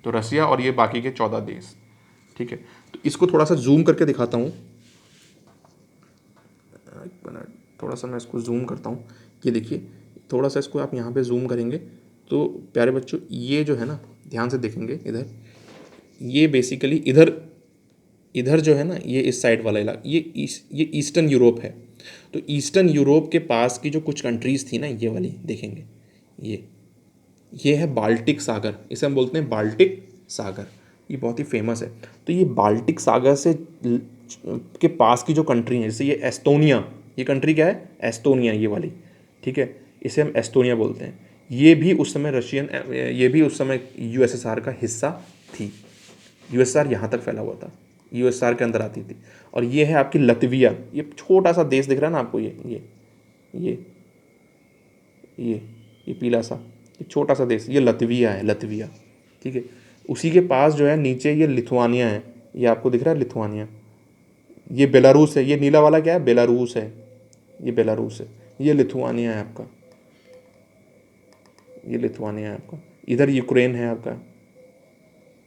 तो रसिया और ये बाकी के 14 देश। ठीक है, तो इसको थोड़ा सा जूम करके दिखाता हूँ, एक मिनट, थोड़ा सा मैं इसको जूम करता हूँ। ये देखिए, थोड़ा सा इसको आप यहाँ पे जूम करेंगे तो प्यारे बच्चों ये जो है ना, ध्यान से देखेंगे इधर, ये बेसिकली इधर जो है ना, ये इस साइड वाला इलाका, ये ईस्टर्न यूरोप है। तो ईस्टर्न यूरोप के पास की जो कुछ कंट्रीज़ थी ना, ये वाली देखेंगे, ये है बाल्टिक सागर, इसे हम बोलते हैं बाल्टिक सागर, ये बहुत ही फेमस है। तो ये बाल्टिक सागर से के पास की जो कंट्री है, जैसे ये एस्टोनिया, ये कंट्री क्या है, एस्टोनिया, ये वाली, ठीक है, इसे हम एस्टोनिया बोलते हैं। ये भी उस समय यूएसएसआर का हिस्सा थी। यूएसएसआर यहाँ तक फैला हुआ था, यूएसएसआर के अंदर आती थी। और ये है आपकी लतविया, ये छोटा सा देश दिख रहा है ना आपको, ये ये पीला सा, ये छोटा सा देश, ये लतविया है, लतविया, ठीक है। उसी के पास जो है नीचे ये लिथुआनिया है, ये आपको दिख रहा है लिथुआनिया, ये बेलारूस है, ये नीला वाला क्या है, बेलारूस है, ये बेलारूस है, ये लिथुआनिया है आपका, ये लिथुआनिया है आपका, इधर यूक्रेन है आपका,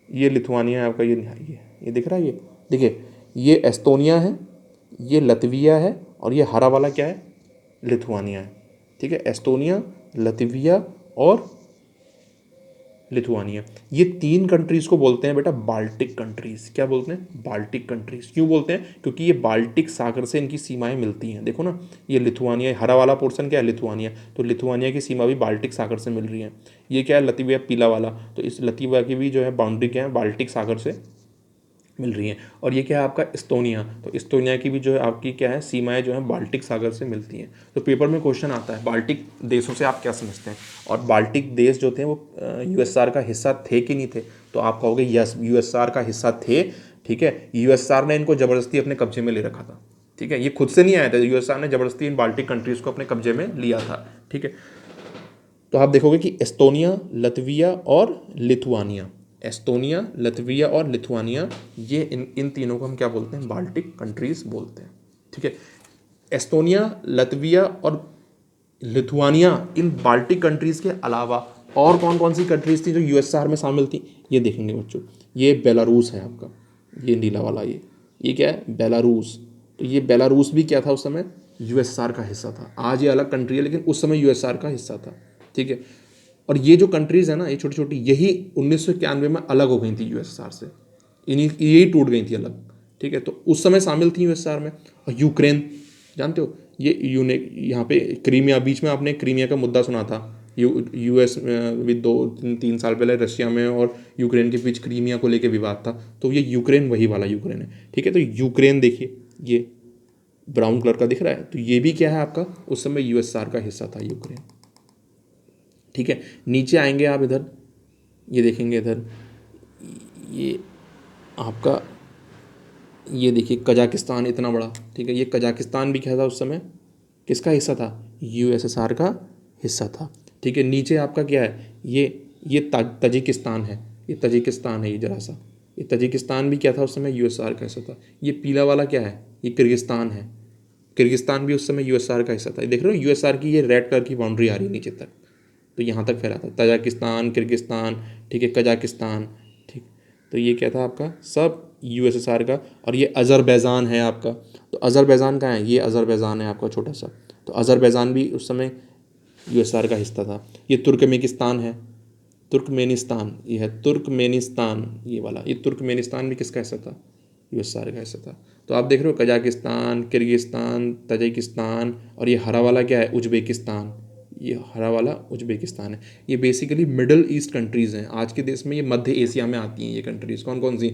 ये लिथुआनिया है आपका, ये दिख रहा है, ये देखिए, ये एस्टोनिया है, ये लतविया है, और ये हरा वाला क्या है, लिथुआनिया है। ठीक है, एस्टोनिया, लतविया और लिथुआनिया, ये 3 कंट्रीज़ को बोलते हैं बेटा बाल्टिक कंट्रीज़। क्या बोलते हैं, बाल्टिक कंट्रीज़। क्यों बोलते हैं, क्योंकि ये बाल्टिक सागर से इनकी सीमाएं मिलती हैं। देखो ना, ये लिथुआनिया, हरा वाला पोर्शन क्या है, लिथुआनिया, तो लिथुआनिया की सीमा भी बाल्टिक सागर से मिल रही है। ये क्या है, लतविया, पीला वाला, तो इस लतविया की भी जो है बाउंड्री क्या है, बाल्टिक सागर से मिल रही हैं। और ये क्या है आपका, एस्टोनिया, तो एस्टोनिया की भी जो है आपकी क्या है, सीमाएं जो है बाल्टिक सागर से मिलती हैं। तो पेपर में क्वेश्चन आता है बाल्टिक देशों से आप क्या समझते हैं, और बाल्टिक देश जो थे वो यूएसएसआर का हिस्सा थे कि नहीं थे, तो आप कहोगे यस, यूएसएसआर का हिस्सा थे। ठीक है, यूएसएसआर ने इनको ज़बरदस्ती अपने कब्जे में ले रखा था। ठीक है, ये खुद से नहीं आया था, यूएसएसआर ने ज़बरदस्ती इन बाल्टिक कंट्रीज़ को अपने कब्जे में लिया था। ठीक है, तो आप देखोगे कि एस्टोनिया, लतविया और लिथुआनिया, एस्टोनिया, लतविया और लिथुआनिया, ये इन तीनों को हम क्या बोलते हैं, बाल्टिक कंट्रीज़ बोलते हैं। ठीक है, एस्टोनिया, लतविया और लिथुआनिया, इन बाल्टिक कंट्रीज़ के अलावा और कौन कौन सी कंट्रीज़ थी जो यूएसएसआर में शामिल थी, ये देखेंगे बच्चों। ये बेलारूस है आपका, ये नीला वाला, ये क्या है, बेलारूस। तो ये बेलारूस भी क्या था उस समय, यूएसएसआर का हिस्सा था। आज ये अलग कंट्री है, लेकिन उस समय यूएसएसआर का हिस्सा था। ठीक है, और ये जो कंट्रीज़ है ना, ये छोटी छोटी, यही 1991 में अलग हो गई थी यूएसएसआर से, यही टूट गई थी अलग। ठीक है, तो उस समय शामिल थी यूएसएसआर में। और यूक्रेन जानते हो, ये यहाँ पे क्रीमिया, बीच में आपने क्रीमिया का मुद्दा सुना था, यूएस विद 2-3 साल पहले रशिया में और यूक्रेन के बीच क्रीमिया को लेकर विवाद था, तो ये यूक्रेन वही वाला यूक्रेन है। ठीक है, तो यूक्रेन देखिए, ये ब्राउन कलर का दिख रहा है, तो ये भी क्या है आपका, उस समय यूएसएसआर का हिस्सा था यूक्रेन। ठीक है, नीचे आएंगे आप इधर, ये देखेंगे इधर, आपका ये देखिए कजाकिस्तान इतना बड़ा, ठीक है, ये कजाकिस्तान भी क्या था उस समय, किसका हिस्सा था, यूएसएसआर का हिस्सा था, ठीक है। नीचे आपका क्या है, ये तजिकिस्तान है, ये तजिकिस्तान है, ये जरा सा, ये तजिकिस्तान भी क्या था उस समय, यूएसएसआर का हिस्सा था। ये पीला वाला क्या है, ये किर्गिस्तान है, किर्गिस्तान भी उस समय यूएसएसआर का हिस्सा था। देख रहे हो यूएसएसआर की ये रेड कलर की बाउंड्री आ रही है नीचे तक, तो यहाँ तक फैला था तजाकिस्तान, किर्गिस्तान, ठीक है, कजाकिस्तान, ठीक। तो ये क्या था आपका, सब यूएसएसआर का। और ये अज़रबैजान है आपका, तो अज़रबैजान कहाँ है, ये अज़रबैजान है आपका छोटा सा, तो अज़रबैजान भी उस समय यूएसएसआर का हिस्सा था। ये तुर्कमेनिस्तान है, तुर्कमेनिस्तान, ये है तुर्कमेनिस्तान, ये वाला, ये तुर्कमेनिस्तान भी किसका हिस्सा था, यूएसएसआर का हिस्सा था। तो आप देख रहे हो कजाकिस्तान, किर्गिस्तान, तजिकिस्तान, और ये हरा वाला क्या है, उज्बेकिस्तान, ये हरा वाला उज्बेकिस्तान है। ये बेसिकली मिडल ईस्ट कंट्रीज़ हैं आज के देश में, ये मध्य एशिया में आती हैं ये कंट्रीज़। कौन कौन सी,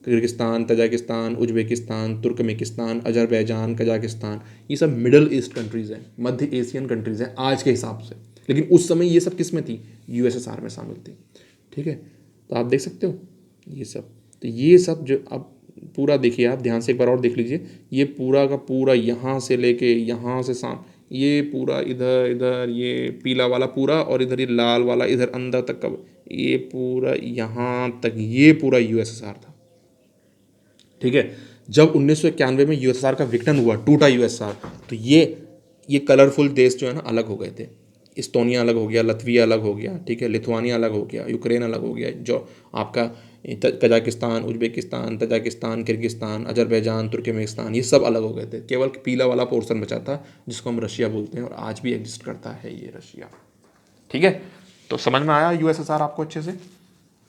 Kyrgyzstan, Tajikistan, Uzbekistan, Turkmenistan, Azerbaijan, Kazakhstan, ये सब मिडल ईस्ट कंट्रीज़ हैं, मध्य एशियन कंट्रीज़ हैं आज के हिसाब से। लेकिन उस समय ये सब किस में थी, यूएसएसआर में शामिल थी, ठीक है। तो आप देख सकते हो ये सब, तो ये सब जो अब पूरा देखिए, आप ध्यान से एक बार और देख लीजिए, ये पूरा का पूरा यहाँ से लेके यहाँ से ये पूरा इधर इधर, ये पीला वाला पूरा, और इधर ये लाल वाला इधर अंदर तक का, ये पूरा यहाँ तक, ये पूरा यूएसएसआर था, ठीक है। जब 1991 में यूएसएसआर का विघटन हुआ, टूटा यूएसएसआर, तो ये कलरफुल देश जो है ना अलग हो गए थे। इस्टोनिया अलग हो गया, लत्विया अलग हो गया, ठीक है, लिथुआनिया अलग हो गया, यूक्रेन अलग हो गया, जो आपका Kazakhstan, Uzbekistan, Tajikistan, Kyrgyzstan, Azerbaijan, Turkmenistan, ये सब अलग हो गए थे। केवल पीला वाला पोर्शन बचा था जिसको हम रशिया बोलते हैं, और आज भी एग्जिस्ट करता है ये रशिया, ठीक है। तो समझ में आया यूएसएसआर आपको अच्छे से,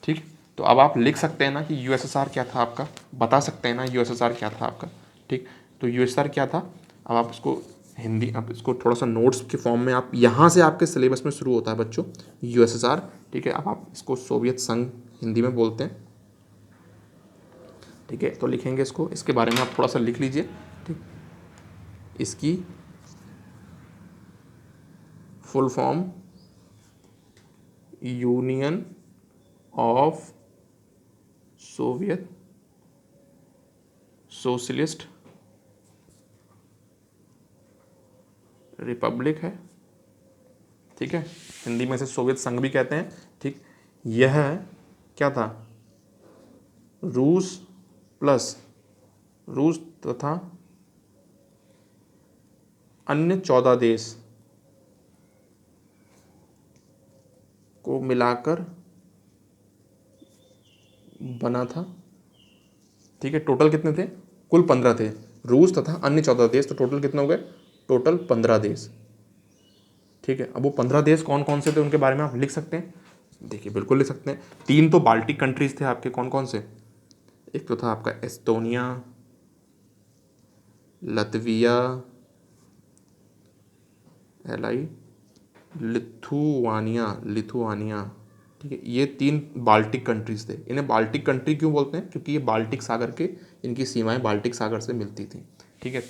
ठीक। तो अब आप लिख सकते हैं ना कि यूएसएसआर क्या था आपका, बता सकते हैं ना यूएसएसआर क्या था आपका, ठीक। तो यूएसएसआर क्या था, अब आप इसको हिंदी, आप इसको थोड़ा सा नोट्स के फॉर्म में, आप यहाँ से आपके सिलेबस में शुरू होता है बच्चों यूएसएसआर, ठीक है। अब आप इसको सोवियत संघ हिंदी में बोलते हैं, ठीक है। तो लिखेंगे इसको, इसके बारे में आप थोड़ा सा लिख लीजिए, ठीक। इसकी full form union of Soviet socialist Republic है, ठीक है। हिंदी में से सोवियत संघ भी कहते हैं, ठीक। यह क्या था, रूस प्लस रूस तथा अन्य 14 देश को मिलाकर बना था, ठीक है। टोटल कितने थे, कुल 15 थे, रूस तथा अन्य 14 देश, तो टोटल कितने हो गए, टोटल 15 देश, ठीक है। अब वो 15 देश कौन कौन से थे उनके बारे में आप लिख सकते हैं, देखिए बिल्कुल लिख सकते हैं। 3 तो बाल्टिक कंट्रीज थे आपके, कौन कौन से, एक तो था आपका एस्टोनिया, लत्विया, LI, लिथुआनिया, ठीक है। ये 3 बाल्टिक कंट्रीज थे। इन्हें बाल्टिक कंट्री क्यों बोलते हैं, क्योंकि ये बाल्टिक सागर के, इनकी सीमाएं बाल्टिक सागर से मिलती थी, ठीक है।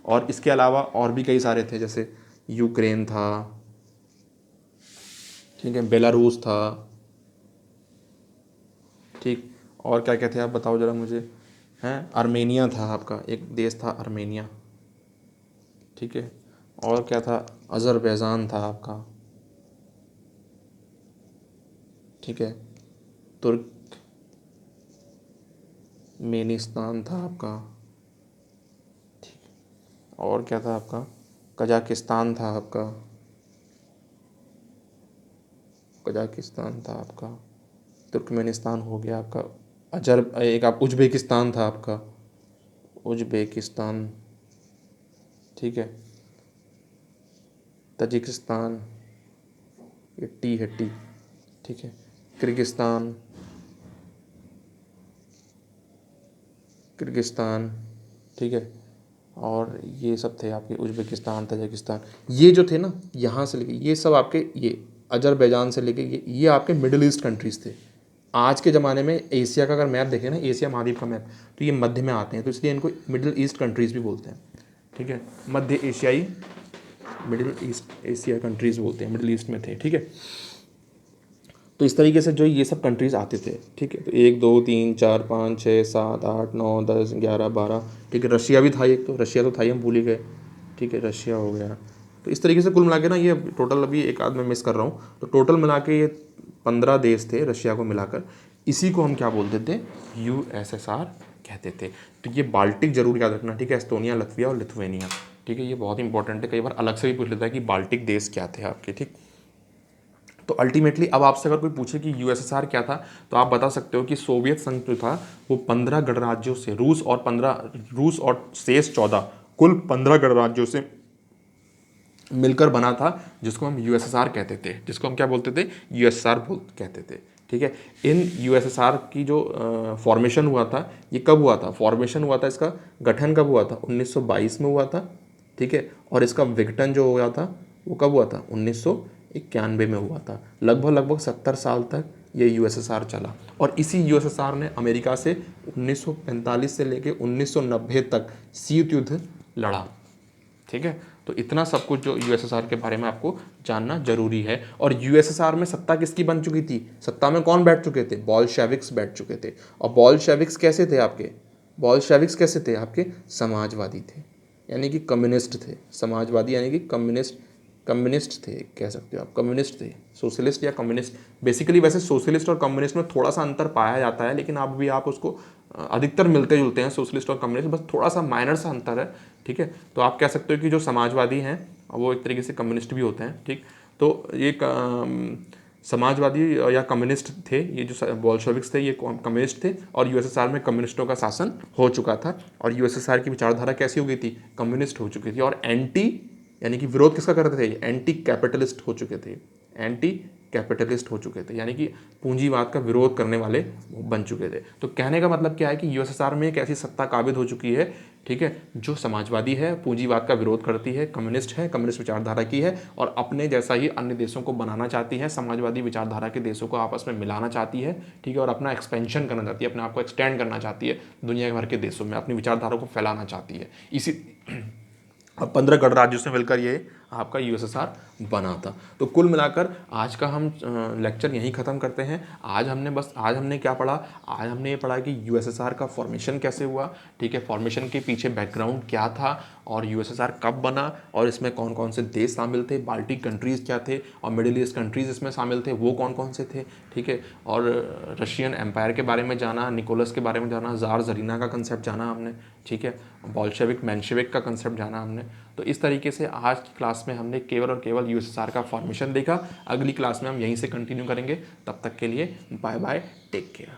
और इसके अलावा और भी कई सारे थे, जैसे यूक्रेन था, ठीक है, बेलारूस था, ठीक। और क्या क्या थे आप बताओ ज़रा मुझे, हैं, आर्मेनिया था आपका, एक देश था आर्मेनिया, ठीक है। और क्या था, अज़रबैजान था आपका, ठीक है, तुर्कमेनिस्तान था आपका, और क्या था आपका, कजाकिस्तान था आपका, कजाकिस्तान था आपका, तुर्कमेनिस्तान हो गया आपका, एक आप उज्बेकिस्तान था आपका, उज्बेकिस्तान, ठीक है, तजिकिस्तान, ये टी है टी, ठीक है, किर्गिस्तान, किर्गिस्तान, ठीक है। और ये सब थे आपके उज्बेकिस्तान, तजाकिस्तान, ये जो थे ना यहाँ से लेके ये सब आपके, ये अजरबैजान से लेके ये आपके मिडिल ईस्ट कंट्रीज़ थे। आज के ज़माने में एशिया का अगर मैप देखें ना, एशिया महाद्वीप का मैप, तो ये मध्य में आते हैं, तो इसलिए इनको मिडिल ईस्ट कंट्रीज़ भी बोलते हैं, ठीक है। मध्य एशियाई, मिडिल ईस्ट एशिया कंट्रीज़ बोलते हैं, मिडिल ईस्ट में थे, ठीक है। तो इस तरीके से जो ये सब कंट्रीज़ आते थे, ठीक है। तो 1 2 3 4 5 6 7 8 9 10 11 12, ठीक है। रशिया भी था एक, तो रशिया तो था ही, हम भूल ही गए, ठीक है। रशिया हो गया। तो इस तरीके से कुल मिला के ना ये टोटल, अभी एक आध में मिस कर रहा हूँ, तो टोटल मिला के ये 15 देश थे रशिया को मिलाकर। इसी को हम क्या बोलते थे, USSR कहते थे। तो ये बाल्टिक जरूर याद रखना, ठीक है। एस्टोनिया, लत्विया और लिथुवेनिया, ठीक है। ये बहुत इंपॉर्टेंट है, कई बार अलग से भी पूछ लेता है कि बाल्टिक देश क्या थे आपके, ठीक। तो अल्टीमेटली अब आपसे अगर कोई पूछे कि USSR क्या था, तो आप बता सकते हो कि सोवियत संघ जो था वो 15 गणराज्यों से, रूस और शेष 14, कुल 15 गणराज्यों से मिलकर बना था, जिसको हम USSR कहते थे, जिसको हम क्या बोलते थे, USSR कहते थे, ठीक है। इन USSR की जो फॉर्मेशन हुआ था, ये कब हुआ था, फॉर्मेशन हुआ था, इसका गठन कब हुआ था, 1922 में हुआ था, ठीक है। और इसका विघटन जो हुआ था वो कब हुआ था, 1991 में हुआ था। लगभग 70 साल तक ये USSR चला, और इसी USSR ने अमेरिका से 1945 से लेके 1990 तक शीत युद्ध लड़ा, ठीक है। तो इतना सब कुछ जो USSR के बारे में आपको जानना जरूरी है। और USSR में सत्ता किसकी बन चुकी थी, सत्ता में कौन बैठ चुके थे, बॉल्शेविक्स बैठ चुके थे। और बॉल्शेविक्स कैसे थे आपके, बॉल्शेविक्स कैसे थे आपके, समाजवादी थे, यानी कि कम्युनिस्ट थे। समाजवादी यानी कि कम्युनिस्ट थे, कह सकते हो आप, कम्युनिस्ट थे। सोशलिस्ट या कम्युनिस्ट, बेसिकली वैसे सोशलिस्ट और कम्युनिस्ट में थोड़ा सा अंतर पाया जाता है, लेकिन अब भी आप उसको अधिकतर मिलते जुलते हैं, सोशलिस्ट और कम्युनिस्ट, बस थोड़ा सा माइनर सा अंतर है, ठीक है। तो आप कह सकते हो कि जो समाजवादी हैं वो एक तरीके से कम्युनिस्ट भी होते हैं, ठीक। तो ये समाजवादी या कम्युनिस्ट थे, ये जो बॉल्शेविक्स थे ये कम्युनिस्ट थे, और USSR में कम्युनिस्टों का शासन हो चुका था। और USSR की विचारधारा कैसी हो गई थी, कम्युनिस्ट हो चुकी थी। और एंटी, यानी कि विरोध किसका करते थे, एंटी कैपिटलिस्ट हो चुके थे, एंटी कैपिटलिस्ट हो चुके थे, यानी कि पूंजीवाद का विरोध करने वाले बन चुके थे। तो कहने का मतलब क्या है कि USSR में एक ऐसी सत्ता काबिज हो चुकी है, ठीक है, जो समाजवादी है, पूंजीवाद का विरोध करती है, कम्युनिस्ट है, कम्युनिस्ट विचारधारा की है, और अपने जैसा ही अन्य देशों को बनाना चाहती है, समाजवादी विचारधारा के देशों को आपस में मिलाना चाहती है, ठीक है। और अपना एक्सपेंशन करना चाहती है, अपने आप को एक्सटेंड करना चाहती है, दुनिया भर के देशों में अपनी विचारधारा को फैलाना चाहती है। इसी अब 15 गणराज्यों से मिलकर ये आपका USSR बना था। तो कुल मिलाकर आज का हम लेक्चर यहीं ख़त्म करते हैं। आज हमने क्या पढ़ा, आज हमने ये पढ़ा कि USSR का फॉर्मेशन कैसे हुआ, ठीक है, फॉर्मेशन के पीछे बैकग्राउंड क्या था, और USSR कब बना, और इसमें कौन कौन से देश शामिल थे, बाल्टिक कंट्रीज़ क्या थे, और मिडिल ईस्ट कंट्रीज़ इसमें शामिल थे, वो कौन कौन से थे, ठीक है। और रशियन एम्पायर के बारे में जाना, निकोलस के बारे में जाना, ज़ार ज़रीना का कंसेप्ट जाना हमने, ठीक है, बॉल्शेविक मेंशेविक का कंसेप्ट जाना हमने। तो इस तरीके से आज की क्लास में हमने केवल और केवल USSR का फॉर्मेशन देखा। अगली क्लास में हम यहीं से कंटिन्यू करेंगे। तब तक के लिए बाय बाय, टेक केयर।